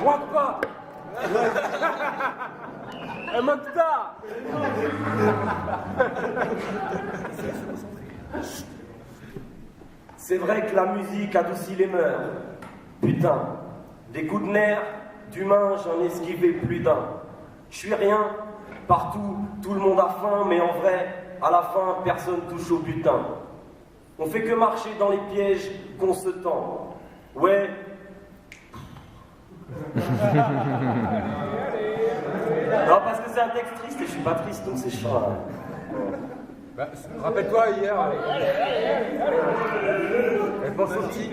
Wakba. Makta. C'est vrai que la musique adoucit les mœurs. Putain, des coups de nerfs, d'humains, j'en ai esquivé plus d'un. Je suis rien, partout, tout le monde a faim, mais en vrai, à la fin, personne touche au butin. On fait que marcher dans les pièges qu'on se tend. Ouais. Non, parce que c'est un texte triste et je suis pas triste, donc c'est chiant. Bah, rappelle-toi hier. Elle pense au petit.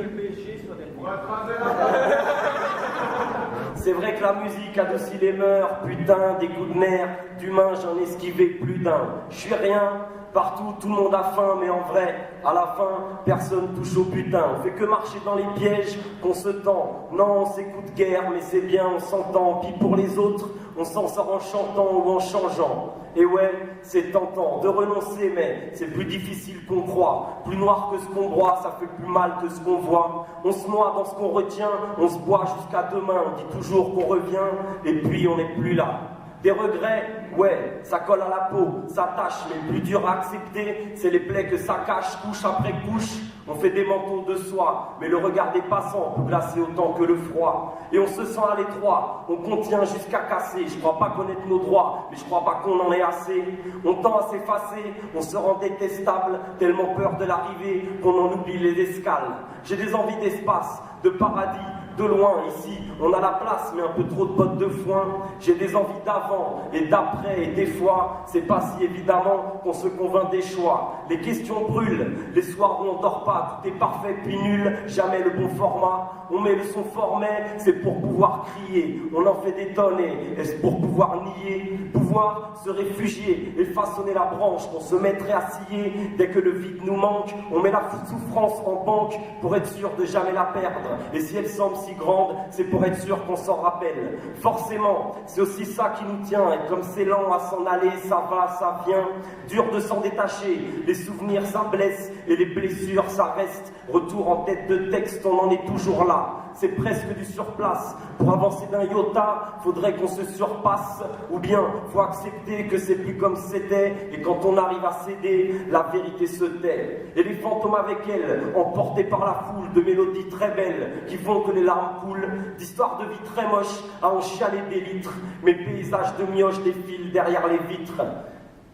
C'est vrai que la musique adoucit les mœurs, putain, des coups de nerfs, d'humains, j'en ai esquivé plus d'un. Je suis rien, partout, tout le monde a faim, mais en vrai, à la fin, personne touche au butin. On fait que marcher dans les pièges qu'on se tend. Non, c'est coup de guerre, mais c'est bien, on s'entend. Puis pour les autres, on s'en sort en chantant ou en changeant. Et ouais, c'est tentant de renoncer, mais c'est plus difficile qu'on croit. Plus noir que ce qu'on broie, ça fait plus mal que ce qu'on voit. On se noie dans ce qu'on retient, on se boit jusqu'à demain. On dit toujours qu'on revient, et puis on n'est plus là. Des regrets, ouais, ça colle à la peau, ça tâche, mais le plus dur à accepter, c'est les plaies que ça cache, couche après couche. On fait des manteaux de soie, mais le regard des passants peut glacer autant que le froid. Et on se sent à l'étroit, on contient jusqu'à casser. Je crois pas connaître nos droits, mais je crois pas qu'on en ait assez. On tend à s'effacer, on se rend détestable, tellement peur de l'arrivée qu'on en oublie les escales. J'ai des envies d'espace, de paradis, de loin, ici, on a la place, mais un peu trop de bottes de foin. J'ai des envies d'avant et d'après, et des fois, c'est pas si évidemment qu'on se convainc des choix. Les questions brûlent, les soirs où on dort pas, tout est parfait puis nul, jamais le bon format. On met le son fort, mais c'est pour pouvoir crier. On en fait des tonnes, et est-ce pour pouvoir nier, pouvoir se réfugier et façonner la branche qu'on se mettrait à scier. Dès que le vide nous manque, on met la souffrance en banque pour être sûr de jamais la perdre. Et si elle semble si grande, c'est pour être sûr qu'on s'en rappelle. Forcément, c'est aussi ça qui nous tient. Et comme c'est lent à s'en aller, ça va, ça vient. Dur de s'en détacher. Les souvenirs, ça blesse. Et les blessures, ça reste. Retour en tête de texte, on en est toujours là. C'est presque du surplace. Pour avancer d'un iota, faudrait qu'on se surpasse. Ou bien, faut accepter que c'est plus comme c'était. Et quand on arrive à céder, la vérité se tait. Et les fantômes avec elle, emportés par la foule de mélodies très belles, qui font que les larmes coulent, d'histoires de vie très moches, à en chialer des litres. Mes paysages de mioche défilent derrière les vitres.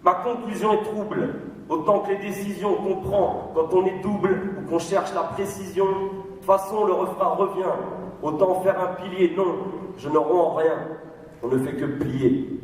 Ma conclusion est trouble. Autant que les décisions qu'on prend quand on est double ou qu'on cherche la précision. De toute façon, le refrain revient. Autant faire un pilier, non, je ne romps en rien. On ne fait que plier.